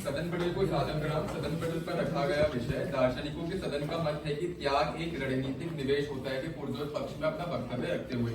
सदन पटल को साधनग्राम सदन पटल पर रखा गया विषय दार्शनिकों के सदन का मत है कि त्याग एक रणनीतिक निवेश होता है कि पुरजोर पक्ष में अपना वक्तव्य रखते हुए।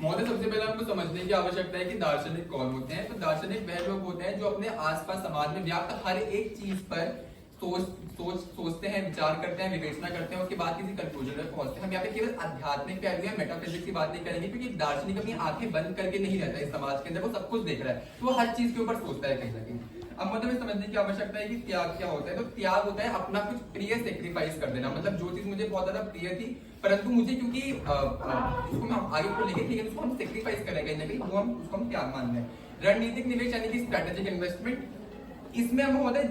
महोदय, सबसे पहले हमको समझने की आवश्यकता है कि दार्शनिक कौन होते हैं। तो दार्शनिक वह लोग होते हैं जो अपने आसपास समाज में व्याप्त हर एक चीज पर सोचते हैं, विचार करते हैं, विवेचना करते हैं, उसके बाद किसी कंक्लूजन में पहुंचते हैं। हम यहाँ पे केवल आध्यात्मिक पहलू या मेटाफिजिक्स की बात नहीं करेंगे, क्योंकि दार्शनिक अपनी आंखें बंद करके नहीं रहता है इस समाज के अंदर, वो सब कुछ देख रहा है, तो वो हर चीज के ऊपर सोचता है कहीं ना कहीं। अब मतलब समझने की आवश्यकता है कि त्याग क्या होता है। तो त्याग होता है अपना कुछ प्रिय सेक्रीफाइस कर देना, मतलब जो चीज मुझे बहुत ज्यादा प्रिय थी परंतु मुझे क्योंकि इसको मैं आगे को लेके ठीक है उसको हम सेक्रीफाइस करें कहीं ना कहीं, वो हम उसको हम त्याग मान रहे हैं। रणनीतिक निवेश यानी कि स्ट्रेटेजिक इन्वेस्टमेंट, इसमें हम होता है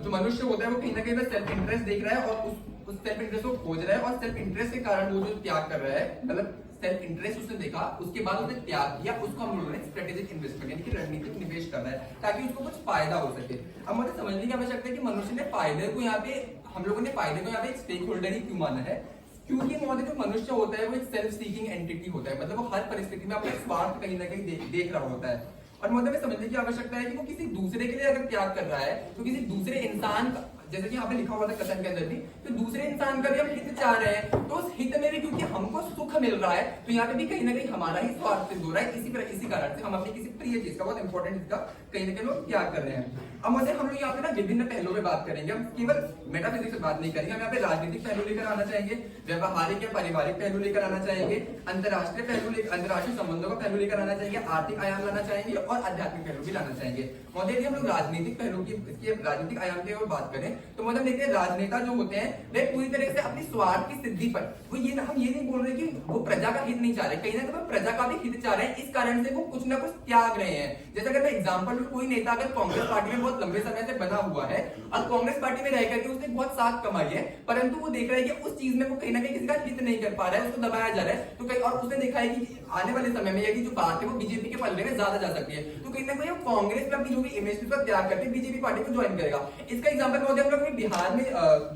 जो मनुष्य होता है वो कहीं ना कहीं सेल्फ इंटरेस्ट देख रहा है और उस सेल्फ इंटरेस्ट को खोज रहा है, और सेल्फ इंटरेस्ट के कारण वो जो त्याग कर रहा है, मतलब सेल्फ इंटरेस्ट उसने देखा, उसके बाद उसने त्याग किया, उसको हम लोगों ने स्ट्रेटेजिक इन्वेस्टमेंट यानी कि रणनीतिक निवेश कर रहा है ताकि उसको कुछ फायदा हो सके। अब मुझे समझने की आवश्यकता है कि मनुष्य ने फायदे को यहाँ पे हम लोगों ने फायदे को यहाँ पे एक स्टेक होल्डर ही क्यों माना है, क्योंकि महोदय जो मनुष्य होता है वो एक सेल्फ सीकिंग एंटिटी होता है, मतलब वो हर परिस्थिति में अपना स्वार्थ कहीं ना कहीं देख रहा होता है। और मतलब में समझने की आवश्यकता है कि वो किसी दूसरे के लिए अगर त्याग कर रहा है तो किसी दूसरे इंसान का, जैसे कि यहाँ पे लिखा हुआ था कथन के अंदर भी, तो दूसरे इंसान का भी हम हित चाह रहे हैं, तो उस हित में भी क्योंकि हमको सुख मिल रहा है तो यहाँ पे भी कहीं ना कहीं हमारा ही स्वार्थ सिद्ध हो रहा है। इसी कारण से हम अपनी किसी प्रिय चीज का, बहुत इंपॉर्टेंट चीज का कहीं ना कहीं लोग त्याग कर रहे हैं। अब मुझे हम लोग यहाँ पे ना विभिन्न पहलुओं में बात करेंगे, हम केवल मेटाफिजिक्स से बात नहीं करेंगे, हम यहाँ पे राजनीतिक पहलू लेकर आना चाहेंगे, व्यवहारिक या पारिवारिक पहलू लेकर आना चाहेंगे, अंतरराष्ट्रीय संबंधों का पहलू लेकर आना चाहेंगे, आर्थिक आयाम लाना चाहेंगे और आध्यात्मिक पहलू भी लाना चाहेंगे। महोदय यदि हम लोग राजनीतिक पहलू की, इसके राजनीतिक आयाम की ओर बात करें तो मतलब देखते हैं राजनेता जो होते हैं वे पूरी तरह से अपनी स्वार्थ की सिद्धि पर, वो हम ये नहीं बोल रहे कि वो प्रजा का हित नहीं चाह रहे, कहीं ना कहीं प्रजा का भी हित चाह रहे हैं, इस कारण से वो कुछ ना कुछ त्याग रहे हैं। जैसे अगर मैं एग्जांपल लूं, कोई नेता अगर कांग्रेस पार्टी में बहुत लंबे समय से बना हुआ है और कांग्रेस पार्टी में रह करके उसने बहुत साथ कमाई है, परंतु वो देख रहा है कि उस चीज में वो कहीं ना कहीं किसी का हित नहीं कर पा रहा है, उसको दबाया जा रहा है, तो कहीं और उसने देखा है कि आने वाले समय में यदि जो बात है वो बीजेपी के पल्ले में ज्यादा जा सकती है, तो कहीं ना कहीं कांग्रेस में अपनी जो भी इमेज उसका त्याग करके बीजेपी पार्टी को ज्वाइन करेगा। इसका एग्जांपल महोदय हम लोग बिहार में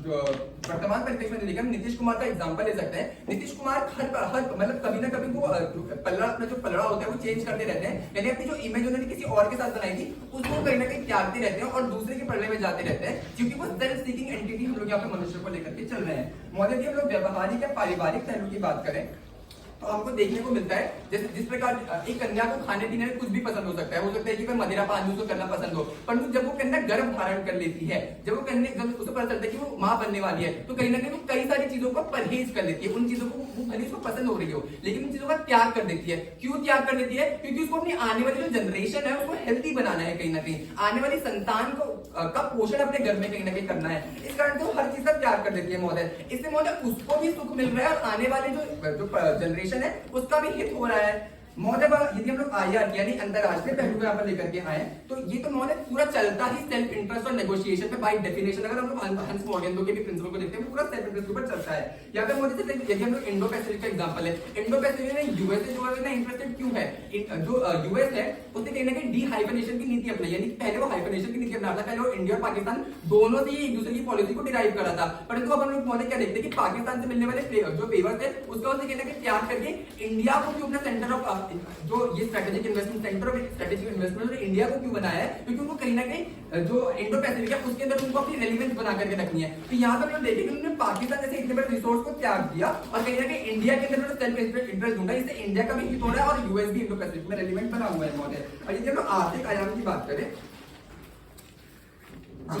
जो वर्तमान परिप्रेक्ष्य में देखा, नीतीश कुमार का एग्जांपल ले सकते हैं। नीतीश कुमार हर मतलब कभी ना कभी वो पलड़ा, अपना जो पलड़ा होता है वो चेंज करते रहते हैं, यानी अपनी जो इमेज उन्होंने किसी और के साथ बनाई थी उसको कहीं ना कहीं त्यागते रहते हैं और दूसरे के पलड़े में जाते रहते हैं, क्योंकि वो सेल्फ सीकिंग एंटिटी हम लोग यहाँ पे मनुष्य को लेकर के चल रहे हैं। महोदय जी हम लोग व्यवहारिक या पारिवारिक पहलू की बात करें तो हमको देखने को मिलता है जैसे जिस प्रकार एक कन्या को खाने पीने में कुछ भी पसंद हो सकता है कि मदिरा पान उसको करना पसंद हो, परंतु जब वो कन्या गर्भ धारण कर लेती है, जब वो कन्या जब उसको पता चलता है कि वो मां बनने वाली है, तो कहीं ना कहीं वो कई सारी चीजों को परहेज कर लेती है, उन चीजों को वो भले उसको पसंद हो रही हो लेकिन उन चीजों का त्याग कर देती है। क्यों त्याग कर देती है? क्योंकि उसको अपनी आने वाली जो जनरेशन है उसको हेल्थी बनाना है, कहीं ना कहीं आने वाली संतान को का पोषण अपने घर में कहीं ना कहीं करना है, इस कारण से वो हर चीज का त्याग कर देती है महोदय। इससे महोदय उसको भी सुख मिल रहा है और आने वाली जो जनरेशन है उसका भी हित हो रहा है। महोदय यदि हम लोग आईआर यानी अंतरराष्ट्रीय पहलू को यहाँ पर लेकर के आए तो ये तो महोदय पूरा चलता ही सेल्फ इंटरेस्ट और नेगोशिएशन पे बाय डेफिनेशन, अगर हम लोग हंस मॉर्गन के भी प्रिंसिपल को देखते हैं वो पूरा सेल्फ इंटरेस्ट के ऊपर चलता है। यहाँ पे महोदय यदि हम लोग इंडो पैसिफिक का एग्जांपल है, इंडो पैसिफिक में यूएसए जो है ना इंटरेस्टेड क्यों है, जो यूएस है उसने कहीं ना कहीं डी हाइफेनेशन की नीति अपनाई, यानी पहले वो हाइफेनेशन की नीति अपना था, पहले वो इंडिया और पाकिस्तान दोनों से एक दूसरे की पॉलिसी को डिराइव करा था, परंतु अब हम लोग महोदय क्या देखते हैं कि पाकिस्तान से मिलने वाले जो फेवर्स है उसका उसने कहीं ना कहीं त्याग करके इंडिया को क्यों अपना सेंटर ऑफ जो strategic investment centre of strategic investment India को क्यों बनाया है, क्योंकि उनको कहीं ना कहीं जो इंडो पैसिफिक है उसके अंदर उनको अपनी रेलेवेंस बना करके रखनी है। तो यहाँ पर हम देखेंगे उन्होंने पाकिस्तान जैसे इतने बड़े रिसोर्स को त्याग दिया और कहीं ना कहीं इंडिया के अंदर सेल्फ इंटरेस्ट ढूंढा, इससे इंडिया का भी हित हो रहा है और यूएस भी इंडो पैसिफिक में रेलेवेंट बना हुआ है महोदय। और यदि हम आर्थिक आयाम की बात करें अब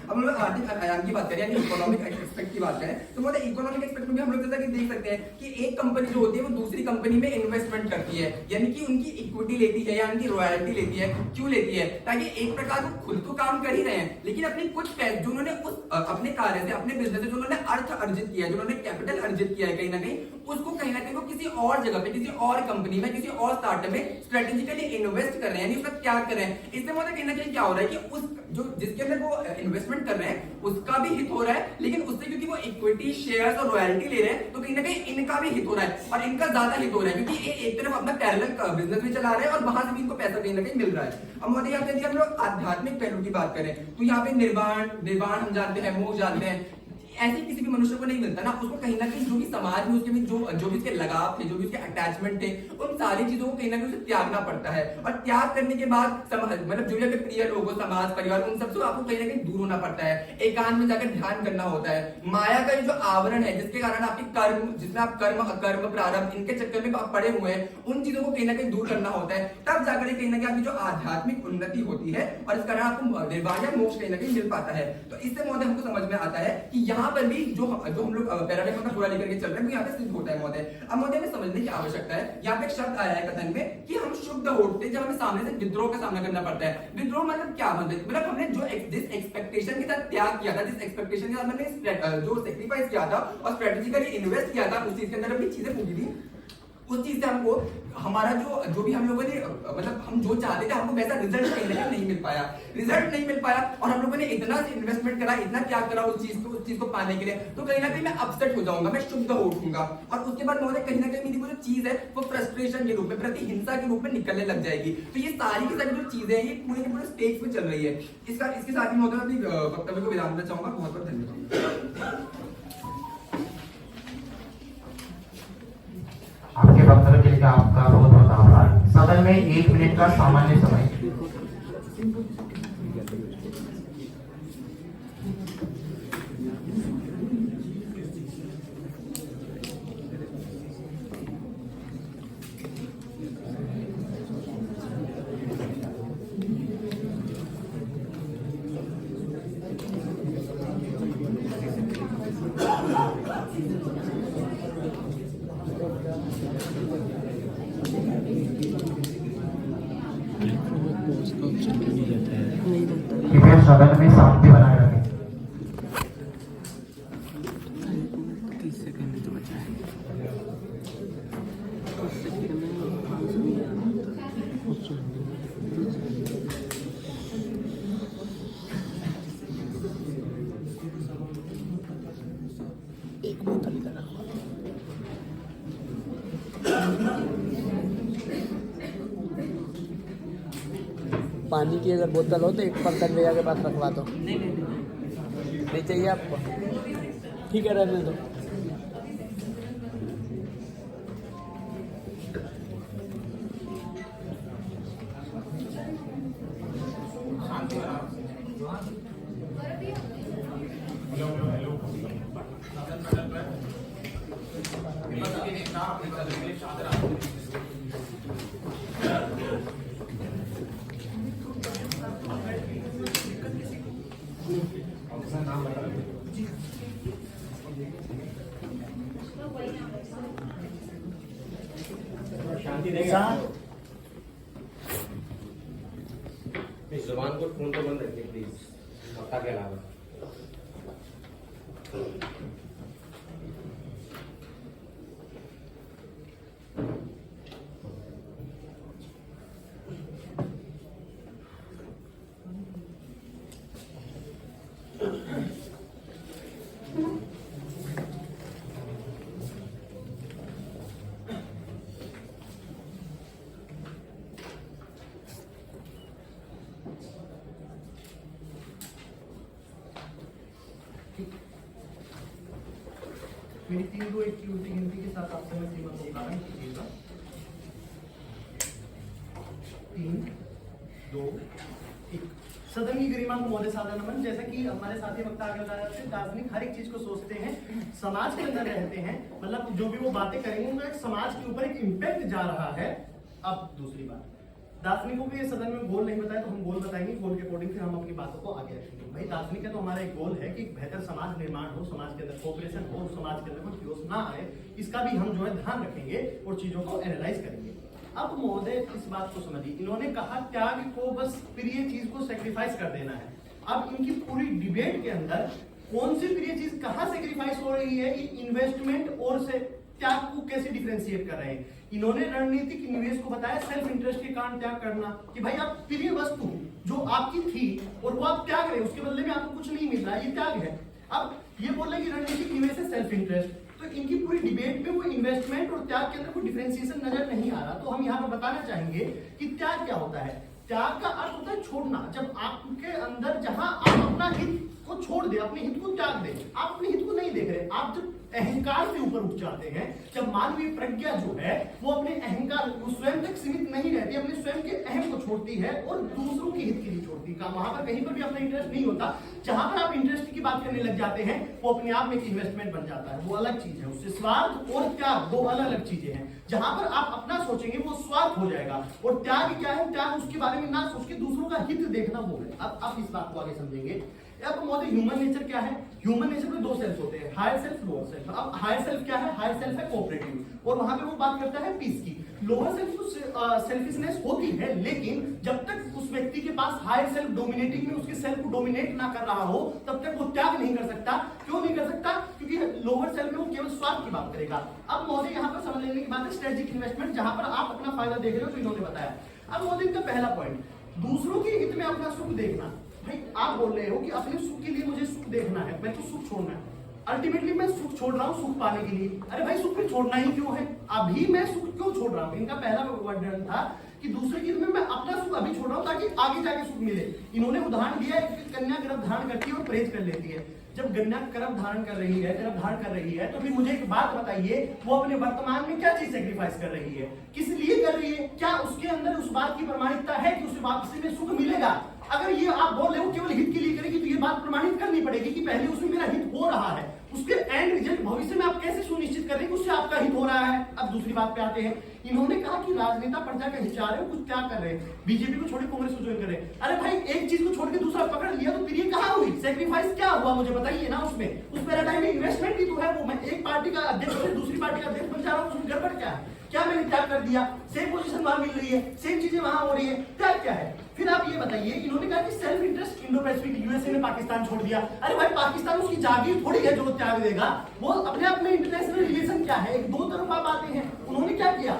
हम लोग आर्थिक आयाम की बात करें यानी इकोनॉमिक एस्पेक्ट की बात करें तो मतलब इकोनॉमिक एस्पेक्ट में भी हम लोग जैसा कि देख सकते हैं कि एक कंपनी जो होती है वो दूसरी कंपनी में इन्वेस्टमेंट करती है, यानी कि उनकी इक्विटी लेती है या उनकी रॉयल्टी लेती है। क्यों लेती है? ताकि एक प्रकार वो खुद तो काम कर ही रहे हैं लेकिन अपने कुछ पैसे जो उन्होंने उस अपने कार्य से अपने बिजनेस से जो उन्होंने अर्थ अर्जित किया है, जो उन्होंने कैपिटल अर्जित किया है कहीं ना कहीं वो किसी और जगह पे किसी और कंपनी में किसी और स्टार्टअप में स्ट्रेटेजिकली इन्वेस्ट कर रहे हैं, यानी उसका त्याग कर रहे हैं। इससे मतलब कहीं ना कहीं क्या हो रहा है कि उस जो जिसके अंदर वो इन्वेस्टमेंट कर रहे हैं उसका भी हित हो रहा है, लेकिन उससे क्योंकि वो इक्विटी शेयर्स और रॉयल्टी ले रहे हैं तो कहीं ना कहीं इनका भी हित हो रहा है और इनका ज्यादा हित हो रहा है क्योंकि ये एक तरफ अपना पैरेलल बिजनेस भी चला रहे हैं और वहां से भी इनको पैसा कहीं ना कहीं मिल रहा है। अब महोदय यदि हम लोग आध्यात्मिक पहलू की बात करें तो यहाँ पे निर्वाण हम जानते हैं, मोक्ष जानते हैं, ऐसे किसी भी मनुष्य को नहीं मिलता ना, उसको कहीं ना कहीं जो भी समाज में उसके भी जो भी उसके लगाव थे, जो भी उसके अटैचमेंट थे, उन सारी चीजों को कहीं ना कहीं उसे त्यागना पड़ता है। और त्याग करने के बाद मतलब जो भी अपने प्रिय लोगों, समाज, परिवार, उन सबसे आपको कहीं ना कहीं दूर होना पड़ता है, एकांत में जाकर ध्यान करना होता है। माया का जो आवरण है जिसके कारण आपके कर्म, जिसमें आप कर्म, अकर्म, प्रारब्ध, इनके चक्कर में आप पड़े हुए हैं, उन चीजों को कहीं ना कहीं दूर करना होता है। तब जाकर कहीं ना कहीं आपकी जो आध्यात्मिक उन्नति होती है और इस कारण आपको निर्वाण या मोक्ष कहीं ना कहीं मिल पाता है। तो इससे महोदय हमको समझ में आता है कि यहाँ पर भी जो हम लोग पैराडाइम का पूरा लेकर के चल रहे हैं, वो यहाँ पे सिद्ध होता है महोदय। अब महोदय में समझने की आवश्यकता है, यहाँ पे एक शब्द आया है कथन में कि हम शुद्ध होते जब हमें सामने से विद्रोह का सामना करना पड़ता है। विद्रोह मतलब क्या? मतलब हमने जो जिस एक्सपेक्टेशन के साथ त्याग किया था, जिस एक्सपेक्टेशन के साथ हमने जो सेक्रीफाइस किया था और स्ट्रेटेजिकली इन्वेस्ट किया था, उस चीज के अंदर अपनी चीजें फूकी थी, उस चीज से हमको हमारा जो भी हम लोगों ने मतलब हम जो चाहते थे, हमको वैसा रिजल्ट कहीं ना नहीं मिल पाया, रिजल्ट नहीं मिल पाया। और हम लोगों ने इतना इन्वेस्टमेंट करा, इतना त्याग करा उस चीज को पाने के लिए, तो कहीं ना कहीं मैं अपसेट हो जाऊंगा, मैं शुद्ध हो उठूंगा। और उसके बाद महोदय कहीं ना कहीं मेरी वो जो चीज है वो फ्रस्ट्रेशन के रूप में, प्रतिहिंसा के रूप में निकलने लग जाएगी। तो ये सारी की सारी जो चीजें हैं, ये पूरे के पूरे स्टेज पे चल रही है। इसके साथ ही महोदय अपनी वक्तव्य को विराम देना चाहूंगा। बहुत बहुत धन्यवाद। आपके वक्तव्य के लिए आपका बहुत बहुत आभार। सदन में 1 मिनट का सामान्य समय। कृपया सदन में शांति बनाए रखें। एक बोतल इधर रखो। पानी की अगर बोतल हो तो एक पंकज भैया के पास रखवा दो। नहीं चाहिए आपको? ठीक है, रहने दो। जुबान को फोन तो बंद रखिए प्लीज, मक्का के अलावा। मेरी 3 2 1 की उल्टी गिनती के साथ आप समय सीमा को प्रारंभ कीजिएगा। 3 2 1। सदन की गरिमा को महोदय सादर नमन। जैसा कि हमारे साथी वक्ता आगे बता रहे थे, दार्शनिक हर एक चीज को सोचते हैं, समाज के अंदर रहते हैं, मतलब जो भी वो बातें करेंगे उनका एक समाज के ऊपर एक इम्पैक्ट जा रहा है। अब दूसरी बात, दार्शनिकों को ये सदन में गोल नहीं बताया तो हम गोल बताएंगे, गोल के अकॉर्डिंग फिर हम अपनी बातों को आगे रखेंगे। भाई दार्शनिक है तो हमारा एक गोल है कि बेहतर समाज निर्माण हो, समाज के अंदर कोऑपरेशन हो, समाज के अंदर कोई क्योस ना आए, इसका भी हम जो है ध्यान रखेंगे और चीजों को एनालाइज करेंगे। अब महोदय इस बात को समझिए, इन्होंने कहा त्याग को बस प्रिय चीज को सेक्रीफाइस कर देना है। अब इनकी पूरी डिबेट के अंदर कौन सी प्रिय चीज कहाँ सेक्रीफाइस हो रही है, इन्वेस्टमेंट और से त्याग को कैसे डिफरेंशिएट कर रहे हैं। इन्होंने रणनीतिक निवेश को बताया सेल्फ इंटरेस्ट के कारण त्याग करना, कि भाई आप प्रिय वस्तु जो आपकी थी और वो आप त्याग रहे, उसके बदले में आपको कुछ नहीं मिल रहा है, ये त्याग है। अब ये बोल रहे हैं कि रणनीतिक निवेश है सेल्फ इंटरेस्ट, तो इनकी पूरी डिबेट में वो इन्वेस्टमेंट और त्याग के अंदर कोई डिफरेंशिएशन नजर नहीं आ रहा। तो हम यहाँ पर बताना चाहेंगे कि त्याग क्या होता है। त्याग का अर्थ होता है छोड़ना। जब आपके अंदर जहां आप अपना हित को छोड़ दे, अपने हित को त्याग दे। आप अपने हित को नहीं देख रहे, आप जब अहंकार से ऊपर उठ जाते हैं, जब मानवीय प्रज्ञा जो है वो अपने अहंकार स्वयं तक सीमित नहीं रहती, अपने स्वयं के अहम को छोड़ती है और दूसरों के हित के लिए छोड़ती है। वहां पर कहीं पर भी अपना इंटरेस्ट नहीं होता। जहां पर आप इंटरेस्ट की बात करने लग जाते हैं वो अपने आप में एक इन्वेस्टमेंट बन जाता है, वो अलग चीज है। उससे स्वार्थ और त्याग दो अलग अलग चीजें हैं। जहां पर आप अपना सोचेंगे वो स्वार्थ हो जाएगा, और त्याग क्या है? त्याग उसके बारे में ना सोच के दूसरों का हित देखना वो है। अब आप इस बात को आगे समझेंगे। अब महोदय ह्यूमन नेचर क्या है? ह्यूमन नेचर में दो सेल्फ होते हैं, हायर सेल्फ, लोअर सेल्फ। अब हायर सेल्फ क्या है? हायर सेल्फ है कोऑपरेटिव, और वहां पे वो बात करता है पीस की। लोअर सेल्फ तो सेल्फिशनेस होती है, लेकिन जब तक उस व्यक्ति के पास हायर सेल्फ डोमिनेटिंग में उसके सेल्फ को डोमिनेट ना कर रहा हो, तब तक वो त्याग नहीं कर सकता। क्यों नहीं कर सकता? क्योंकि लोअर सेल्फ में वो केवल स्वार्थ की बात करेगा। अब महोदय यहाँ पर समझ लेने की बात है स्ट्रेटेजिक इन्वेस्टमेंट, जहां पर आप अपना फायदा देख रहे हो, तो इन्होंने बताया। अब महोदय इनका पहला पॉइंट, दूसरों के हित में अपना सुख देखना। भाई आप बोल रहे हो कि अपने सुख के लिए मुझे सुख देखना है, मैं तो सुख छोड़ना है। अल्टीमेटली मैं सुख छोड़ रहा हूँ सुख पाने के लिए। अरे भाई सुख में छोड़ना ही क्यों है? अभी मैं सुख क्यों छोड़ रहा हूँ? इनका पहला वर्णन था कि दूसरे के हित में मैं अपना सुख अभी छोड़ रहा हूँ ताकि आगे जाके सुख मिले। इन्होंने उदाहरण दिया है कि कन्या गर्भ धारण करती है और परहेज कर लेती है। जब कन्या गर्भ धारण कर रही है, तो फिर मुझे एक बात बताइए, वो अपने वर्तमान में क्या चीज सेक्रीफाइस कर रही है? किस लिए कर रही है? क्या उसके अंदर उस बात की प्रमाणिकता है कि उसे वापसी में सुख मिलेगा? अगर ये आप बोल रहे हो केवल हित के लिए करेगी, तो ये बात प्रमाणित करनी पड़ेगी कि पहले उसमें मेरा हित हो रहा है। उसके एंड रिजल्ट भविष्य में आप कैसे सुनिश्चित कर रहे हैं कि उससे आपका हित हो रहा है? अब दूसरी बात पे आते हैं। इन्होंने कहा कि राजनेता प्रजा का हित चाह रहे हो, कुछ क्या कर रहे हैं? बीजेपी को छोड़े कांग्रेस को ज्वाइन कर रहे हैं। अरे भाई एक चीज को छोड़ के दूसरा पकड़ लिया, तो फिर ये कहां हुई? सेक्रीफाइस क्या हुआ मुझे बताइए ना। उसमें उस पैराडाइम में इन्वेस्टमेंट ही तो है। वो मैं एक पार्टी का अध्यक्ष से दूसरी पार्टी का अध्यक्ष बन जा रहा हूँ, उसमें गड़बड़ क्या है? क्या मैंने त्याग कर दिया? सेम पोजीशन वहां मिल रही है, सेम चीजें वहां हो रही है, त्याग क्या है? फिर आप ये बताइए, इन्होंने कहा कि self interest Indo Pacific, USA ने पाकिस्तान छोड़ दिया। अरे भाई पाकिस्तान उसकी जागीर थोड़ी है जो त्याग देगा। वो अपने आप में इंटरनेशनल रिलेशन क्या है? एक दो तरफा बातें हैं। उन्होंने क्या किया?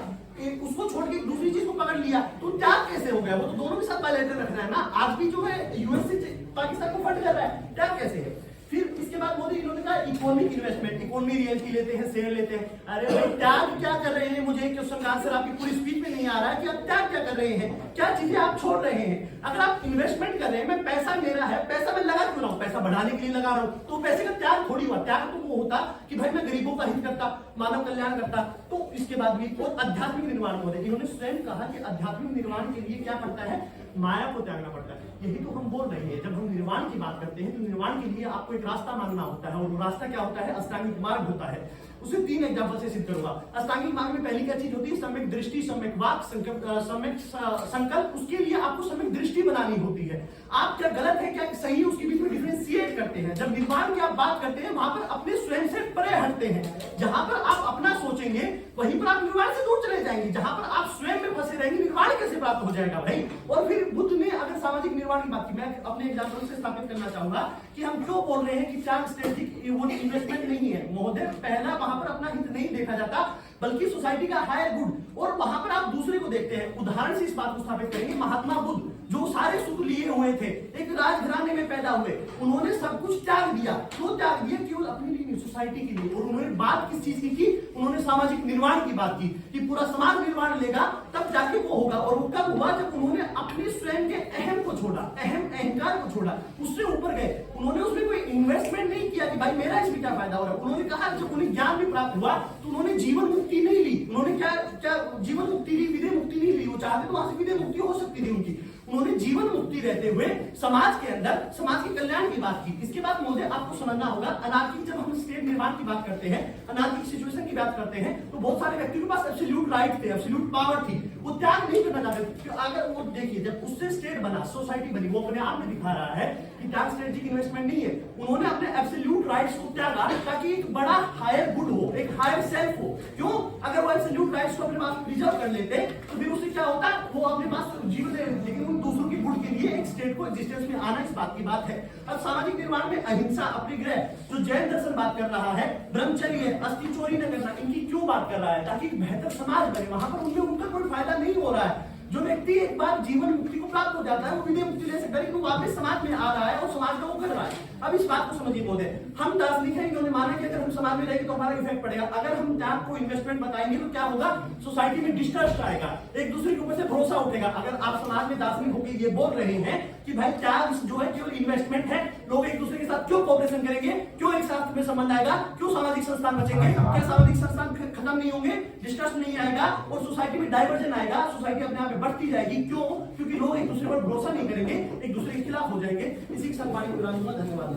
उसको छोड़ के दूसरी चीज को पकड़ लिया, तो त्याग कैसे हो गया? वो तो दोनों के साथ बायलैटरल रखना है ना। आज भी जो है यूएसए पाकिस्तान को फंड कर रहा है, त्याग कैसे है? फिर इसके बाद मोदी इन्होंने कहा इकोनॉमिक इन्वेस्टमेंट, इकोनॉमी रियल्टी लेते हैं, शेयर लेते हैं। अरे भाई त्याग क्या कर रहे हैं? मुझे क्वेश्चन का आंसर आपकी पूरी स्पीच में नहीं आ रहा है कि आप त्याग क्या कर रहे हैं, क्या चीजें आप छोड़ रहे हैं। अगर आप इन्वेस्टमेंट कर रहे हैं, मैं पैसा मेरा है, पैसा मैं लगा क्यों रहा हूं? पैसा बढ़ाने के लिए लगा रहा हूं, तो पैसे का त्याग थोड़ी हुआ। त्याग तो वो होता कि भाई मैं गरीबों का हित करता, मानव कल्याण करता। तो इसके बाद भी और आध्यात्मिक निर्माण हो रहे। इन्होंने स्वयं कहा कि आध्यात्मिक निर्माण के लिए क्या पड़ता है? माया को त्यागना पड़ता है। यही तो हम बोल रहे हैं, जब हम निर्माण की बात करते हैं तो निर्माण के लिए आपको एक रास्ता मांगना होता है, और वो रास्ता क्या होता है? अष्टांगिक मार्ग होता है। उसे 3 एग्जांपल से सिद्ध करूंगा। अष्टांगिक मार्ग में पहली क्या चीज होती है? सम्यक दृष्टि, सम्यक वाक, सम्यक संकल्प। उसके लिए आपको सम्यक दृष्टि बनानी होती है। आप क्या गलत है क्या सही है उसके बीच में डिफरेंशिएट करते हैं। जब निर्माण की आप बात करते हैं, वहां पर अपने स्वयं से परे हटते हैं। जहां पर आप अपना सोचेंगे वहीं पर आप निर्माण से दूर चले जाएंगे। जहां पर आप स्वयं में फंसे रहेंगे, निर्माण कैसे प्राप्त हो जाएगा भाई? और फिर बुद्ध ने अगर सामाजिक निर्माण की बात की, मैं अपने एग्जाम्पल से स्थापित करना चाहूंगा कि हम क्यों बोल रहे हैं कि त्याग स्ट्रेटेजिक इन्वेस्टमेंट नहीं है। महोदय पहला वहां पर अपना हित नहीं देखा जाता, बल्कि सोसाइटी का हायर गुड, और वहां पर आप दूसरे को देखते हैं। उदाहरण से इस बात को स्थापित करेंगे। महात्मा बुद्ध जो सारे सुख लिए हुए थे, एक राजघराने में पैदा हुए, उन्होंने सब कुछ त्याग दिया। क्यों त्याग दिया? केवल अपने लिए नहीं, सोसाइटी के लिए। और उन्होंने बात किस चीज की? उन्होंने सामाजिक निर्माण की बात की कि पूरा समाज निर्माण लेगा तब जाके वो होगा। और वो कब हुआ? जब उन्होंने अपने स्वयं के अहम को छोड़ा, अहंकार को छोड़ा, उससे ऊपर गए। उन्होंने उसमें कोई इन्वेस्टमेंट नहीं किया कि भाई मेरा इसमें क्या फायदा हो रहा है। उन्होंने कहा जब उन्हें ज्ञान भी प्राप्त हुआ तो उन्होंने जीवन मुक्ति नहीं ली। उन्होंने क्या जीवन मुक्ति ली, विदेह मुक्ति नहीं ली। वो चाहते तो वहां से विदेह मुक्ति हो सकती थी उनकी। उन्होंने जीवन मुक्ति रहते हुए समाज के अंदर समाज के कल्याण की बात की। इसके बाद मुझे आपको समझना होगा, अनार्किक जब हम स्टेट निर्माण की बात करते हैं, अनार्किक सिचुएशन की बात करते हैं, तो बहुत सारे व्यक्तियों के पास एब्सोल्यूट राइट थे, एब्सोल्यूट पावर थी, वो त्याग नहीं करना चाहते थे। अगर वो देखिए जब उससे स्टेट बना, सोसाइटी बनी, वो अपने आप में दिखा रहा है कि त्याग स्ट्रेटेजिक इन्वेस्टमेंट नहीं है। उन्होंने अपने एब्सोल्यूट राइट्स को त्यागा ताकि एक बड़ा हायर गुड हो, एक हायर सेल्फ हो। क्यों? अगर वो एब्सोल्यूट राइट्स को अपने पास प्रिजर्व कर लेते तो फिर उससे क्या होता? वो अपने पास जीवन ले, लेकिन उन दूसरों की गुड के लिए एक स्टेट को एग्जिस्टेंस में आना, इस बात की बात है। अब सामाजिक निर्माण में अहिंसा, अपरिग्रह, जो जैन दर्शन बात कर रहा है, ब्रह्मचर्य, अस्थि चोरी न करना, इनकी क्यों बात कर रहा है? ताकि एक बेहतर समाज बने। वहां पर उनमें उनका कोई फायदा नहीं हो रहा है। जो व्यक्ति एक बार जीवन मुक्ति को प्राप्त हो जाता है, वो विदेह मुक्ति ले सकता है, लेकिन वो वापस समाज में आ रहा है और समाज का वो कर रहा है। अब इस बात को समझिए बोले, हम दार्शनिक हैं, इन्होंने माना कि अगर हम समाज में रहेंगे तो हमारा इफेक्ट पड़ेगा। अगर हम त्याग को इन्वेस्टमेंट बताएंगे तो क्या होगा? सोसाइटी में डिस्ट्रस्ट आएगा, एक दूसरे के ऊपर से भरोसा उठेगा। अगर आप समाज में दार्शनिक होकर ये बोल रहे हैं कि भाई त्याग जो है केवल इन्वेस्टमेंट है, लोग एक दूसरे के साथ साथ क्यों कोऑपरेशन करेंगे, क्यों एक साथ में संबंध आएगा, क्यों सामाजिक संस्थान बचेंगे, क्या सामाजिक संस्थान खत्म नहीं होंगे, डिस्ट्रस्ट नहीं आएगा और सोसाइटी में डाइवर्जन आएगा, सोसाइटी अपने आप में बढ़ती जाएगी। क्यों? क्योंकि लोग एक दूसरे पर भरोसा नहीं करेंगे, एक दूसरे के खिलाफ हो जाएंगे। इसी के साथ वाणी को विराम दूंगा। धन्यवाद।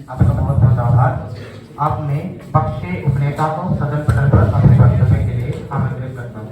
आपका बहुत बहुत आभार। आपने पक्ष के उपनेता को सदन पटल पर अपने वक्तव्य के लिए आमंत्रित करता हूँ।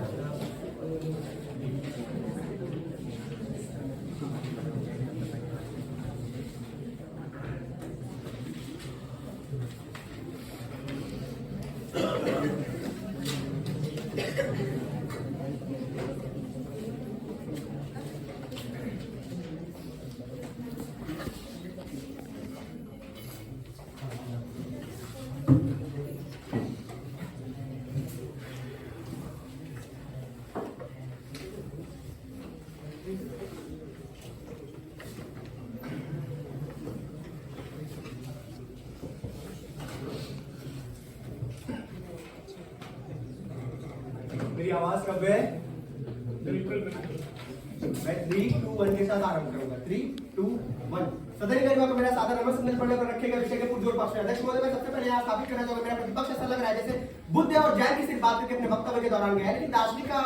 मेरी आवाज कब है? बिल्कुल। मैं 3, 2, 1 के साथ आरंभ करूंगा। 3, 2, 1। सदन की गरिमा को मेरा सादर नमन। संदेश पढ़ने पर रखे गए विषय के पुरजोर पक्ष में अध्यक्ष महोदय, मैं सबसे पहले यहाँ स्थापित करना चाहूंगा, मेरा प्रतिपक्ष ऐसा लग रहा है जैसे बुद्ध और जैन की सिर्फ बात करके अपने वक्तव्य के दौरान गया है, लेकिन दार्शनिक का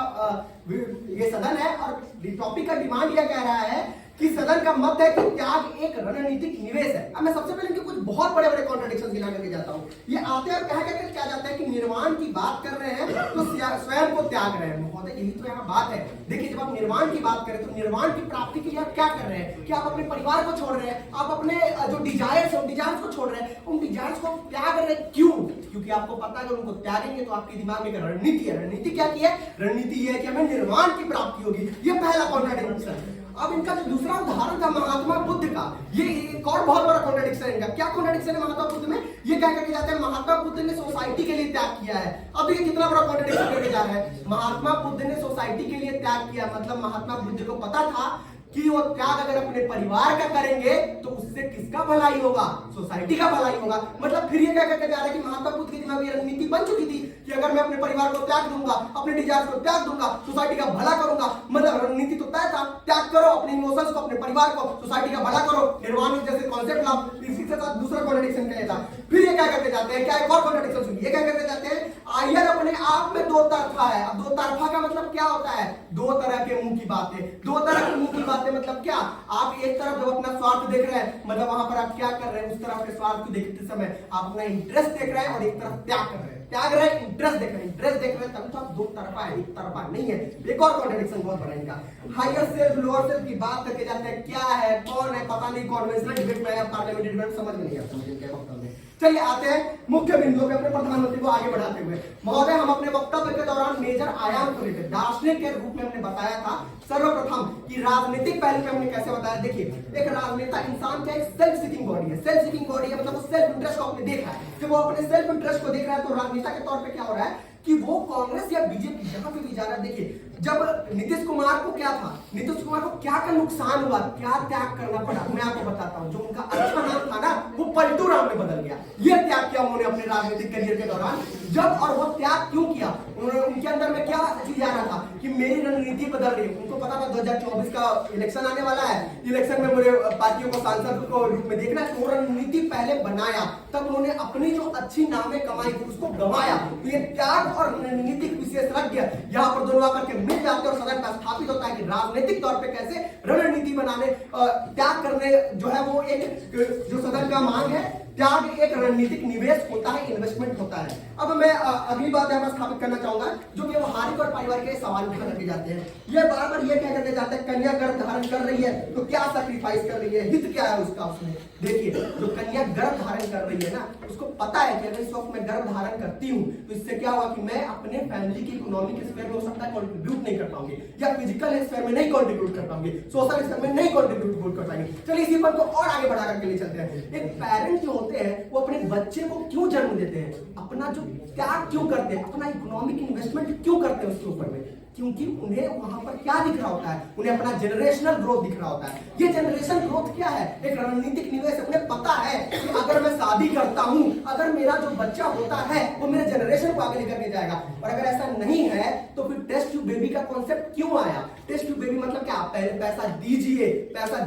ये सदन है और टॉपिक का डिमांड यह कह रहा है कि सदन का मत है कि त्याग एक रणनीतिक निवेश है। अब मैं सबसे पहले इनके कुछ बहुत बड़े बड़े कॉन्ट्रडिक्शन गिना करके जाता हूँ। ये आते और कह करके क्या जाता है कि निर्माण की बात कर रहे हैं तो स्वयं को त्याग रहे हैं। महोदय यही तो यहाँ बात है। देखिए, जब आप निर्माण की बात करें तो निर्माण की प्राप्ति के लिए आप क्या कर रहे हैं कि आप अपने परिवार को छोड़ रहे हैं, आप अपने जो डिजायर्स है उन डिजायर्स को छोड़ रहे हैं, उन डिजायर्स को त्याग रहे हैं। क्यों? क्योंकि आपको पता है उनको त्यागेंगे तो आपके दिमाग में एक रणनीति है। रणनीति क्या की है? रणनीति ये है कि हमें निर्माण की प्राप्ति होगी। ये पहला कॉन्ट्रडिक्शन है। अब इनका जो दूसरा उदाहरण था महात्मा बुद्ध का, ये एक और बहुत बड़ा कॉन्ट्रडिक्शन है इनका। क्या कॉन्ट्रडिक्शन है महात्मा बुद्ध में? ये क्या करके जाते हैं, महात्मा बुद्ध ने सोसाइटी के लिए त्याग किया है। अब देखिए कितना बड़ा कॉन्ट्रडिक्शन करके जा रहा है। महात्मा बुद्ध ने सोसाइटी के लिए त्याग किया, मतलब महात्मा बुद्ध को पता था कि वो त्याग अगर अपने परिवार का करेंगे तो उससे किसका भलाई होगा? सोसाइटी का भलाई होगा। मतलब फिर ये क्या करके जा रहा है कि महात्मा बुद्ध के दिमाग में रणनीति बन चुकी थी कि अगर मैं अपने परिवार को त्याग दूंगा, अपने डिजायर्स को त्याग दूंगा, सोसाइटी का भला करूंगा। मतलब रणनीति तो तय था, त्याग करो अपने इमोशंस को, अपने परिवार को, सोसाइटी का भला करो, निर्वाण जैसे कॉन्सेप्ट लाओ। इसी के साथ दूसरा कॉन्ट्रडिक्शन क्या था। फिर ये क्या करके जाते हैं, क्या एक और कॉन्ट्रडिक्शन सुनिए, ये क्या करके जाते हैं, आयन अपने आप में दो तरफा है। अब दो तरफा का मतलब क्या होता है? दो तरह के मुंह की बातें। दो तरह के मुंह की बातें मतलब क्या? आप एक तरफ जब अपना स्वार्थ देख रहे हैं, मतलब वहां पर आप क्या कर रहे हैं, उस तरफ के स्वार्थ को देखते समय आप अपना इंटरेस्ट देख रहे हैं और एक तरफ त्याग कर रहे हैं। त्याग रहे हैं, इंटरेस्ट देख रहे हैं, इंटरेस्ट देख रहे हैं, तब तो आप दो तरफा है, एक तरफा नहीं है। एक और कॉन्ट्रडिक्शन बहुत बड़ा इनका। हायर सेल्फ लोअर सेल्फ की बात करके जाते हैं, क्या है, कौन है, पता नहीं। कॉन्वेंशनल डिबेट में, पार्लियामेंट्री डिबेट समझ में नहीं आता मुझे क्या वक्तव्य है। चलिए आते हैं मुख्य बिंदुओं पे, अपने प्रधानमंत्री को आगे बढ़ाते हुए। महोदय, हम अपने वक्तव्य के दौरान मेजर आयाम को लेकर दार्शनिक के रूप में हमने बताया था सर्वप्रथम कि राजनीतिक पहलू पे हमने कैसे बताया। देखिए, एक राजनेता इंसान का एक सेल्फ सीकिंग बॉडी है। सेल्फ सीकिंग बॉडी है मतलब वो सेल्फ इंटरेस्ट को आपने देखा है। जब वो अपने सेल्फ इंटरेस्ट को देख रहा है तो राजनेता के तौर पे क्या हो रहा है कि वो कांग्रेस या बीजेपी जहां पे भी जा रहा है। देखिए, जब नीतीश कुमार को क्या था, नीतीश कुमार को क्या का नुकसान हुआ, क्या त्याग करना पड़ा, मैं आपको बताता हूं। जो उनका अच्छा नाम था ना, वो पलटू राम में बदल गया। ये त्याग किया उन्होंने अपने राजनीतिक करियर के दौरान। जब और वो त्याग क्यों किया, उन्होंने, उनके अंदर में क्या चीज आ रहा था कि मेरी रणनीति बदल रही है। उनको पता था 2024 का इलेक्शन आने वाला है, इलेक्शन में मुझे पार्टियों को सांसद को रूप में देखना है। तो रणनीति पहले बनाया, तब उन्होंने अपनी जो अच्छी नामें कमाई थी उसको गंवाया। तो ये त्याग और रणनीतिक विशेषज्ञ यहाँ पर दोनों आकर के मिल जाते हैं और सदन में स्थापित होता है कि राजनीतिक तौर पे कैसे रणनीति बनाने, त्याग करने जो है वो एक जो सदन का मांग है। त्याग एक रणनीतिक निवेश होता है, इन्वेस्टमेंट होता है। अब मैं अगली बात यहाँ पर स्थापित करना चाहूंगा जो कि व्यवहारिक और पारिवारिक के सवाल उठा करके जाते हैं। ये बार बार ये क्या करके जाते हैं, कन्या गर्भ धारण कर रही है तो क्या सैक्रिफाइस कर रही है, हित क्या है उसका उसमें। देखिए, जो कन्या गर्भ धारण कर रही है ना, उसको पता है कि अगर इस वक्त मैं गर्भ धारण करती हूँ तो इससे क्या होगा कि मैं अपने फैमिली की इकोनॉमिक स्फीयर में हो सकता है कंट्रीब्यूट नहीं कर पाऊंगी, या फिजिकल स्फीयर में नहीं कंट्रीब्यूट कर पाऊंगी, सोशल स्फीयर में नहीं कंट्रीब्यूट कर पाएंगे। चलिए इसी पर को और आगे बढ़ा करके ले चलते हैं। एक पेरेंट जो होते हैं वो अपने बच्चे को क्यों जन्म देते हैं, अपना जो त्याग क्यों करते हैं, अपना इकोनॉमिक इन्वेस्टमेंट क्यों करते हैं उसके ऊपर में। क्योंकि उन्हें वहां पर क्या दिख रहा होता है, उन्हें अपना जनरेशनल ग्रोथ दिख रहा होता है। ये जनरेशन ग्रोथ क्या है, एक रणनीतिक निवेश है। उन्हें पता है कि अगर मैं शादी करता हूं, अगर मेरा जो बच्चा होता है वो मेरे जनरेशन को आगे लेकर के जाएगा। और अगर ऐसा नहीं है तो फिर टेस्ट ट्यूब बेबी का कॉन्सेप्ट क्यों आया? टेस्ट ट्यूब बेबी मतलब क्या, पहले पैसा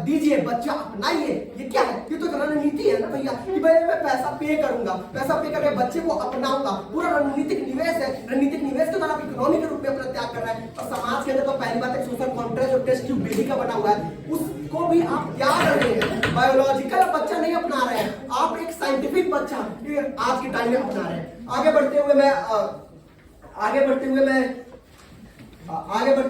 दीजिए, बच्चा अपनाइए। ये क्या है? ये तो रणनीति है ना भैया, कि भाई मैं पैसा पे करूंगा, पैसा पे करके बच्चे को अपनाऊंगा। पूरा रणनीतिक निवेश है। रणनीतिक निवेश के द्वारा आप इकोनॉमी के रूप में अपना त्याग कर रहे हैं। और समाज के अंदर तो पहली बात है सोशल कॉन्ट्रैक्ट जो टेस्ट ट्यूब बेबी का बना हुआ है उसको भी आप त्याग रहे हैं। बायोलॉजिकल बच्चा नहीं अपना रहे हैं, आप एक साइंटिफिक बच्चा आज के टाइम में अपना रहे हैं। आगे बढ़ते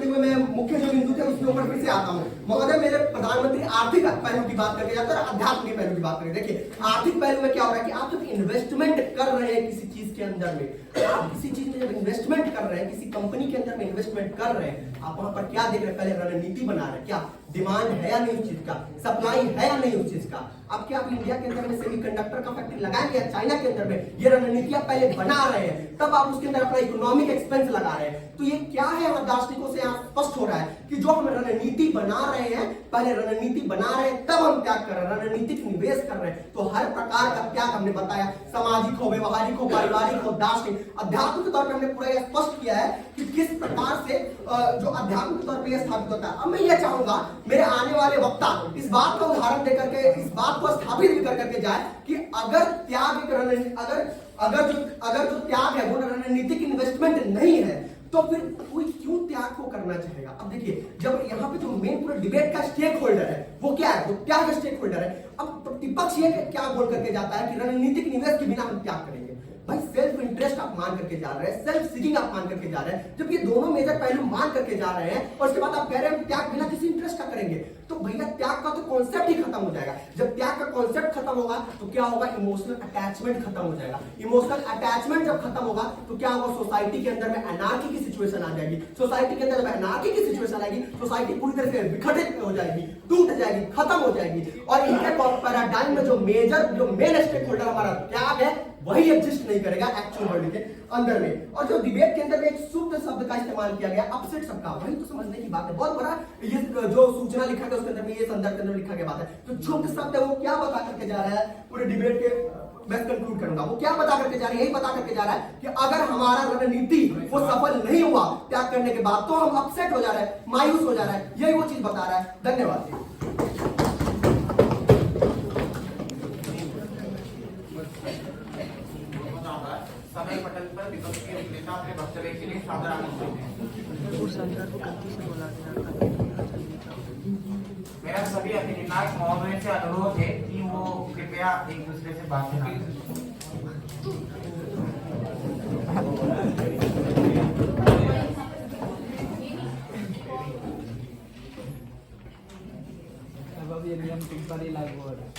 हुए मैं मुख्य जो बिंदु थे उसके ऊपर फिर से आता हूं। महोदय, मेरे प्रधानमंत्री आर्थिक पहलू की बात करके जाते हैं और अध्यात्म के पहलू की बात करके। देखिए, आर्थिक पहलू में क्या हो रहा है कि आप जब इन्वेस्टमेंट कर रहे हैं किसी चीज के अंदर में, आप किसी चीज में जब इन्वेस्टमेंट कर रहे हैं, किसी कंपनी के अंदर में इन्वेस्टमेंट कर रहे हैं, आप वहां पर क्या देख रहे हैं? पहले रणनीति बना रहे हैं, क्या डिमांड है या नहीं उस चीज का, सप्लाई है या नहीं उस चीज का। अब क्या आप इंडिया के अंदर में सेमीकंडक्टर का फैक्ट्री लगाएंगे या चाइना के अंदर में? ये रणनीति आप पहले बना रहे हैं, तब आप उसके अंदर अपना इकोनॉमिक एक्सपेंस लगा रहे हैं। तो ये क्या है, हमारे दार्शनिकों से यहाँ स्पष्ट हो रहा है कि जो हम रणनीति बना रहे हैं, पहले रणनीति बना रहे हैं तब हम त्याग कर रहे हैं, रणनीतिक निवेश कर रहे हैं। तो हर प्रकार का त्याग हमने बताया, सामाजिक हो, व्यवहारिक हो, पारिवारिक हो, दार्शनिक, अध्यात्म के तौर पर हमने पूरा यह स्पष्ट किया है कि किस प्रकार से जो अध्यात्म के तौर पर यह स्थापित होता है। अब मैं यह चाहूंगा मेरे आने वाले वक्ता इस बात का उदाहरण देकर के इस बात को स्थापित भी कर करके जाए कि अगर त्याग अगर जो त्याग है वो रणनीतिक इन्वेस्टमेंट नहीं है तो फिर कोई क्यों त्याग को करना चाहेगा? अब देखिए, जब यहाँ पे जो मेन पूरा डिबेट का स्टेक होल्डर है वो क्या है, वो त्याग का स्टेक होल्डर है। अब प्रतिपक्ष ये क्या बोल करके जाता है कि रणनीतिक निवेश के बिना हम त्याग करेंगे। भाई, सेल्फ इंटरेस्ट आप मान करके जा रहे हैं, सेल्फ सीकिंग आप मान करके जा रहे हैं। जब ये दोनों मेजर पहलू मान करके जा रहे हैं और उसके बाद आप कह रहे हैं त्याग बिना किसी इंटरेस्ट का करेंगे, तो भैया त्याग का तो कॉन्सेप्ट ही खत्म हो जाएगा। जब त्याग का कॉन्सेप्ट खत्म होगा तो क्या होगा? इमोशनल अटैचमेंट खत्म हो जाएगा। इमोशनल अटैचमेंट जब खत्म होगा तो क्या होगा? सोसाइटी के अंदर में एनार्की की सिचुएशन आ जाएगी। सोसाइटी के अंदर जब एनार्की की सिचुएशन आएगी, सोसाइटी पूरी तरह से विघटित हो जाएगी, टूट जाएगी, खत्म हो जाएगी। और इनके पैराडाइम में जो मेन स्टेक होल्डर हमारा त्याग है वही एग्जिस्ट नहीं करेगा एक्चुअल वर्ल्ड के अंदर में। और जो डिबेट के अंदर में एक शुद्ध शब्द का इस्तेमाल किया गया, अपसेट सबका, वही तो समझने की बात है। बहुत बड़ा ये जो सूचना लिखा गया उसके अंदर में, ये संदर्भ के अंदर लिखा गया बात है। तो शुद्ध शब्द है वो क्या बता करके जा रहा है पूरे डिबेट के, मैं कंक्लूड करूंगा, वो क्या बता करके जा रहा है? यही बता करके जा रहा है कि अगर हमारा रणनीति वो सफल नहीं हुआ त्याग करने के बाद तो हम अपसेट हो जा रहे हैं, मायूस हो जा रहा है। यही वो चीज बता रहा है। धन्यवाद। समय पटल पर विपक्ष के नेता अपने वक्तव्य के लिए सादर आमंत्रित हैं। मेरा सभी अधिनिर्णायक महोदय से अनुरोध है कि वो कृपया एक दूसरे से बात करें। अब ये नियम तुम पर ही लागू हो रहा है।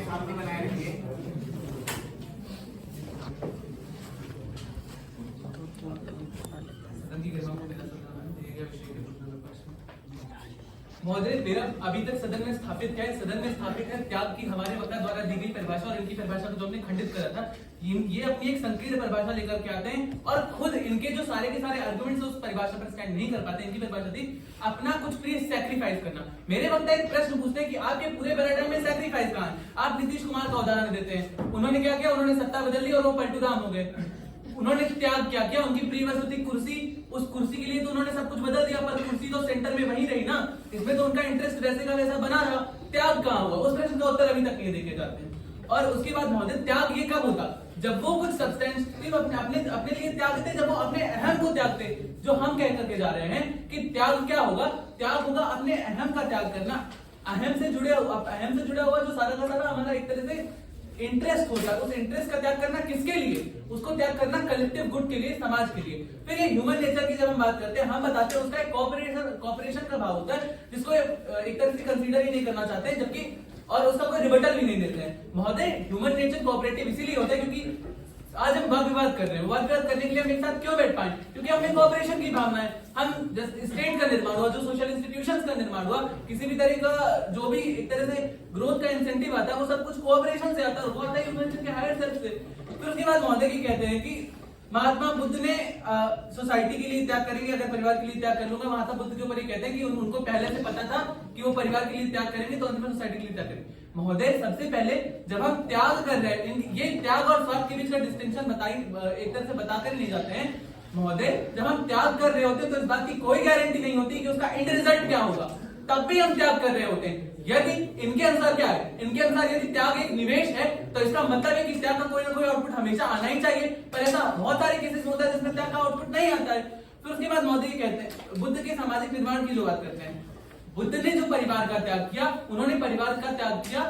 शांति बनाए रखिए। महोदय, मेरा अभी तक सदन में स्थापित क्या है? सदन में स्थापित है त्याग की हमारे वक्ता द्वारा दी गई परिभाषा और इनकी परिभाषा को जो हमने खंडित करा था। ये अपनी एक संकीर्ण परिभाषा लेकर के आते हैं और खुद इनके जो सारे के सारे आर्गुमेंट्स उस परिभाषा पर स्टैंड नहीं कर पाते। इनकी परिभाषा थी अपना कुछ प्रिय सैक्रिफाइस करना। मेरे वक्ता एक प्रश्न पूछते हैं कि आपके पूरे पैराडाइम में सैक्रिफाइस कहां है? आप नीतीश कुमार का उदाहरण देते हैं। उन्होंने क्या किया? उन्होंने सत्ता बदल ली और वो पलटू राम हो गए। उन्होंने त्याग क्या किया? उनकी प्रिय वस्तु थी कुर्सी, उस कुर्सी के लिए तो उन्होंने सब कुछ बदल दिया, पर कुर्सी तो सेंटर में वही रही ना। इसमें तो उनका इंटरेस्ट वैसे का वैसा बना रहा। त्याग कहां हुआ? उस प्रश्न का उत्तर अभी तक नहीं देखे जाते हैं। और उसके बाद महोदय, त्याग ये कब होता? जब वो कुछ सब्सटेंटिव अपने लिए त्यागते, जब वो अपने अहम को त्यागते। जो हम कह करके जा रहे हैं कि त्याग क्या होगा? त्याग होगा अपने अहम का त्याग करना। अहम से जुड़ा हुआ जो सारा का सारा हमारा एक तरह से इंटरेस्ट होता है, उस इंटरेस्ट का त्याग करना किसके लिए? उसको त्याग करना कलेक्टिव गुड के लिए, समाज के लिए। फिर ये ह्यूमन नेचर की जब हम बात करते हैं, हम बताते हैं उसका एक कॉपरेशन का भाव होता है, जिसको एक तरह से कंसीडर ही नहीं करना चाहते, जबकि और उसका कोई रिबटल भी नहीं देते हैं। महोदय, ह्यूमन नेचर कोऑपरेटिव इसीलिए होता है क्योंकि आज हम वाद विवाद कर रहे हैं, वाद विवाद करने के लिए हम एक साथ क्यों बैठ पाए? क्योंकि हमें कोऑपरेशन की भावना है। हम स्टेट का निर्माण हुआ, जो सोशल इंस्टीट्यूशंस का निर्माण हुआ, किसी भी तरह का जो भी एक तरह से ग्रोथ का इंसेंटिव आता है वो सब कुछ कोऑपरेशन से आता है, वो आता है ह्यूमन नेचर के हायर सेल्फ से। फिर उसके बाद महोदय की कहते हैं कि महात्मा बुद्ध ने सोसाइटी के लिए त्याग करेंगे, अगर परिवार के लिए त्याग कर लूंगा। महात्मा बुद्ध के ऊपर ये कहते हैं कि उनको पहले से पता था कि वो परिवार के लिए त्याग करेंगे तो अंत में सोसाइटी के लिए त्याग करेंगे। महोदय, सबसे पहले जब हम त्याग कर रहे हैं, ये त्याग और स्वार्थ के बीच का डिस्टिंक्शन एक तरह से बताकर नहीं जाते हैं। महोदय, जब हम त्याग कर रहे होते हैं तो इस बात की कोई गारंटी नहीं होती कि उसका एंड रिजल्ट क्या होगा, तब भी हम त्याग कर रहे होते हैं। यदि इनके अनुसार क्या है, इनके अनुसार यदि त्याग एक निवेश है तो इसका मतलब है कि त्याग का कोई ना कोई आउटपुट हमेशा आना ही चाहिए, पर ऐसा बहुत सारे केसेस होता है जिसमें त्याग का आउटपुट नहीं आता है। फिर उसके बाद महोदय कहते हैं, बुद्ध के सामाजिक निर्माण की जो बात करते हैं, बुद्ध ने जो परिवार का त्याग किया, उन्होंने परिवार का त्याग किया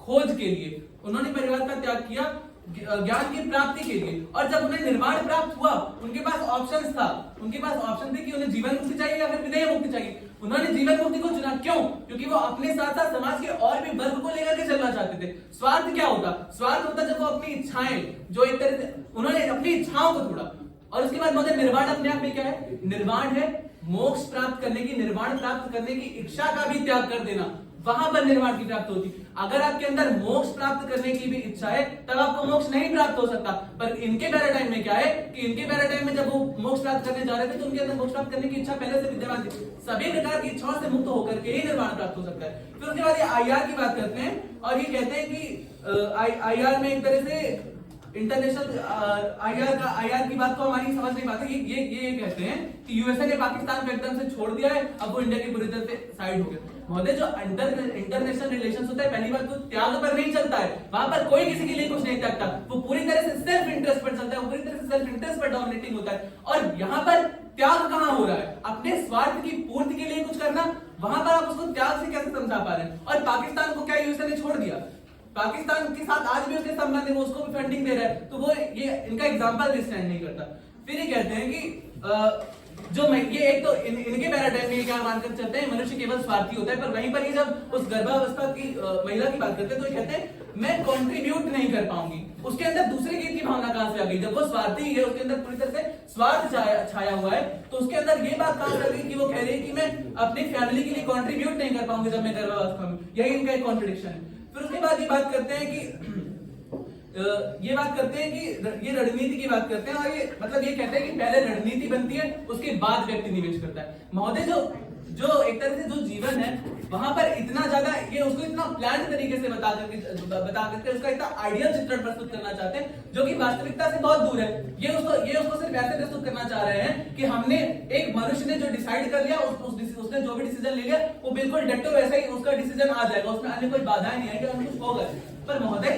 खोज के लिए, उन्होंने परिवार का त्याग किया ज्ञान की प्राप्ति के लिए। और जब उन्हें निर्वाण प्राप्त हुआ, उनके पास ऑप्शंस था, उनके पास ऑप्शन थे कि उन्हें जीवन मुक्ति चाहिए या फिर विदेह मुक्ति चाहिए। उन्होंने जीवन मुक्ति को चुना, क्यों? क्योंकि वो अपने साथ साथ समाज के और भी वर्ग को लेकर के चलना चाहते थे। स्वार्थ क्या होता? स्वार्थ होता जब वो अपनी इच्छाएं, जो एक तरह से उन्होंने अपनी इच्छाओं को छोड़ा। और उसके बाद मुझे निर्वाण अपने आप में क्या है? निर्वाण है मोक्ष प्राप्त करने की, निर्वाण प्राप्त करने की इच्छा का भी त्याग कर देना, वहां पर निर्वाण की प्राप्ति होती। अगर आपके अंदर मोक्ष प्राप्त करने की भी इच्छा है तब आपको मोक्ष नहीं प्राप्त हो सकता। पर इनके पैराडाइम में क्या है कि इनके पैराडाइम में जब वो मोक्ष प्राप्त करने जा रहे थे तो उनके अंदर मोक्ष प्राप्त करने की इच्छा पहले से विद्यमान थी। सभी प्रकार की इच्छाओं से मुक्त होकर के ही निर्वाण प्राप्त हो सकता है। फिर उसके बाद ये आईआर की बात करते हैं और ये कहते हैं कि आईआर में एक तरह से इंटरनेशनल आईआर की बात को हमारी समझ नहीं पाते। ये कहते हैं कि यूएसए ने पाकिस्तान को एकदम से छोड़ दिया है, अब वो इंडिया की पूरी तरह से साइड हो गया। महोदय, जो इंटरनेशनल रिलेशंस होता है, पहली बात तो त्याग पर नहीं चलता है, वहां पर कोई किसी के लिए कुछ नहीं त्यागता, वो पूरी तरह से सेल्फ इंटरेस्ट पर चलता है, वो पूरी तरह से सेल्फ इंटरेस्ट पर डोमिनेटिंग होता है। और यहाँ पर त्याग कहाँ हो रहा है? अपने स्वार्थ की पूर्ति के लिए कुछ करना, वहां पर आप उसको त्याग से कैसे समझा पा रहे हैं? और पाकिस्तान को क्या यूएसए ने छोड़ दिया? पाकिस्तान के साथ आज भी उसके संबंध है, वो उसको भी फंडिंग दे रहा है, तो वो ये इनका एग्जांपल भी स्टैंड नहीं करता। फिर ये कहते हैं कि जो ये एक तो इनके पैराडाइम में क्या मानकर चलते हैं, मनुष्य केवल स्वार्थी होता है, पर वहीं पर ये जब उस गर्भावस्था की महिला की बात करते हैं तो ये कहते हैं मैं कंट्रीब्यूट नहीं कर पाऊंगी। उसके अंदर दूसरे की भावना कहां से आ गई? जब वो स्वार्थी है, उसके अंदर पूरी तरह से स्वार्थ छाया हुआ है, तो उसके अंदर ये बात कहां से आ गई कि वो कह रही है कि मैं अपनी फैमिली के लिए कंट्रीब्यूट नहीं कर पाऊंगी जब मैं गर्भावस्था में। यही इनका एक कॉन्ट्रडिक्शन है। फिर उसके बाद ये बात करते हैं कि ये रणनीति की बात करते हैं और ये मतलब ये कहते हैं कि पहले रणनीति बनती है, उसके बाद व्यक्ति निवेश करता है। महोदय, जो एक तरह से जो जीवन है वहां पर इतना ज्यादा ये उसको इतना प्लान तरीके से बता करके उसका इतना आइडियल चित्रण प्रस्तुत करना चाहते हैं जो कि वास्तविकता से बहुत दूर है। ये उसको सिर्फ ऐसे प्रस्तुत करना चाह रहे हैं कि हमने एक मनुष्य ने जो डिसाइड कर लिया, उसने जो भी डिसीजन ले लिया वो बिल्कुल डट्टो वैसा ही उसका डिसीजन आ जाएगा, उसमें अन्य कोई बाधाएं नहीं आएगी और कुछ होगा। पर महोदय,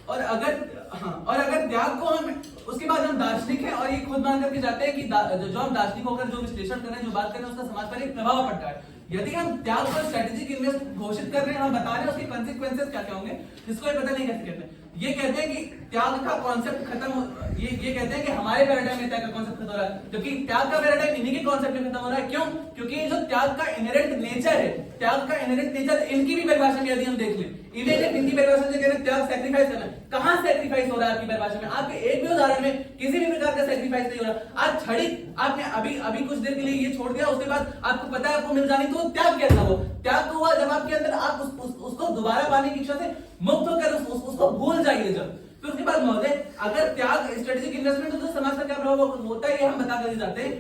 और अगर त्याग को हम उसके बाद हम दार्शनिक हैं और ये खुद मान करके जाते हैं कि जो हम दार्शनिक होकर जो विश्लेषण कर रहे हैं, जो बात कर रहे हैं, उसका समाज पर एक प्रभाव पड़ता है। यदि हम त्याग को स्ट्रेटेजिक इन्वेस्ट घोषित कर रहे हैं, हम बता रहे हैं उसके कॉन्सिक्वेंसेस क्या क्या होंगे, जिसको ये पता नहीं कैसे कहते हैं। ये कहते हैं कि त्याग का कॉन्सेप्ट खत्म, ये कहते हैं कि हमारे पैराडाइम में त्याग का कॉन्सेप्ट खत्म हो रहा है, जबकि त्याग का पैराडाइम इन्हीं के कॉन्सेप्ट में खत्म हो रहा है। क्यों? क्योंकि जो त्याग का इनहेरेंट नेचर है, त्याग का इनहेरेंट नेचर इनकी भी परिभाषा में यदि हम देख लें, इनकी परिभाषा से कह रहे हैं त्याग सैक्रिफाइस करना, कहां सैक्रिफाइस हो रहा है आपकी परिभाषा में? आपके एक भी उदाहरण में किसी भी प्रकार का सैक्रिफाइस नहीं हो रहा। आज छड़ी आपने अभी कुछ देर के लिए ये छोड़ दिया, उसके बाद आपको पता है आपको मिल जानी, तो त्याग क्या था? वो त्याग तो हुआ जब आपके अंदर आप उसको दोबारा पाने की इच्छा से मुक्त होकर उसको भूल जाइए जब। फिर उसके बाद महोदय, अगर त्याग स्ट्रेटेजिक इन्वेस्टमेंट तो समाज का क्या प्रभाव होता है ये हम बता कर जाते हैं।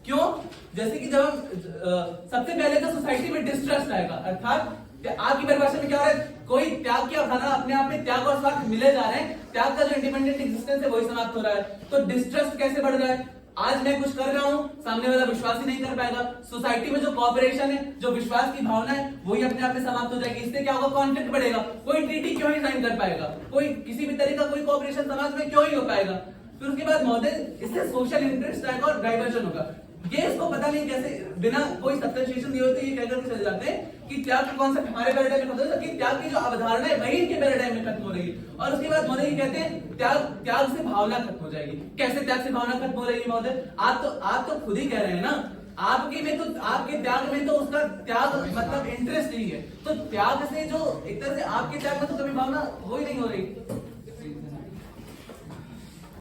क्यों? जैसे कि जब हम सबसे पहले तो सोसाइटी में डिस्ट्रस्ट आएगा, अर्थात आपकी परिभाषा में क्या हो रहा है? कोई त्याग की अवधारणा अपने आप में त्याग और स्वार्थ मिले जा रहे हैं, त्याग का जो इंडिपेंडेंट एग्जिस्टेंस है वही समाप्त हो रहा है। तो डिस्ट्रस्ट कैसे बढ़ रहा है? आज मैं कुछ कर रहा हूं, सामने वाला विश्वास ही नहीं कर पाएगा। सोसाइटी में जो कोऑपरेशन है, जो विश्वास की भावना है, वही अपने आप में समाप्त हो जाएगी। इससे क्या होगा? कॉन्फ्लिक्ट बढ़ेगा। कोई ट्रीटी क्यों ही साइन कर पाएगा? कोई किसी भी तरह का कोई कोऑपरेशन समाज में क्यों ही हो पाएगा? फिर उसके बाद महोदय, इससे सोशल इंटरेस्ट आएगा और डाइवर्जन होगा। ये इसको पता नहीं कैसे बिना कोई सब्स्टेंशिएशन दिए होते ये कहकर चले जाते हैं कि त्याग का कॉन्सेप्ट हमारे पैराडाइम में खत्म हो, जबकि त्याग की जो अवधारणा है वही इनके पैराडाइम में खत्म हो रही है। और उसके बाद महोदय ये कहते हैं त्याग से भावना खत्म हो जाएगी। कैसे त्याग से भावना खत्म हो रही है महोदय? आप तो खुद ही कह रहे हैं ना आपके में तो आपके त्याग में तो उसका त्याग मतलब इंटरेस्ट नहीं है, तो त्याग से जो एक तरह से आपके त्याग में तो कभी भावना वो ही नहीं हो रही।